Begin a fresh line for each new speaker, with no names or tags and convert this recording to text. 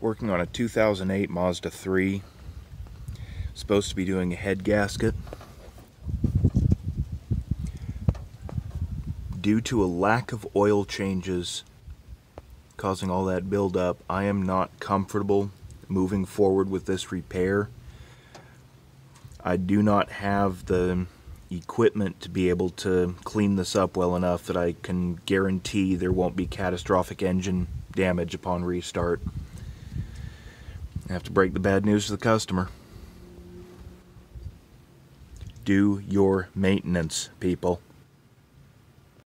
Working on a 2008 Mazda 3. Supposed to be doing a head gasket. Due to a lack of oil changes causing all that buildup, I am not comfortable moving forward with this repair. I do not have the equipment to be able to clean this up well enough that I can guarantee there won't be catastrophic engine damage upon restart. I have to break the bad news to the customer. Do your maintenance, people.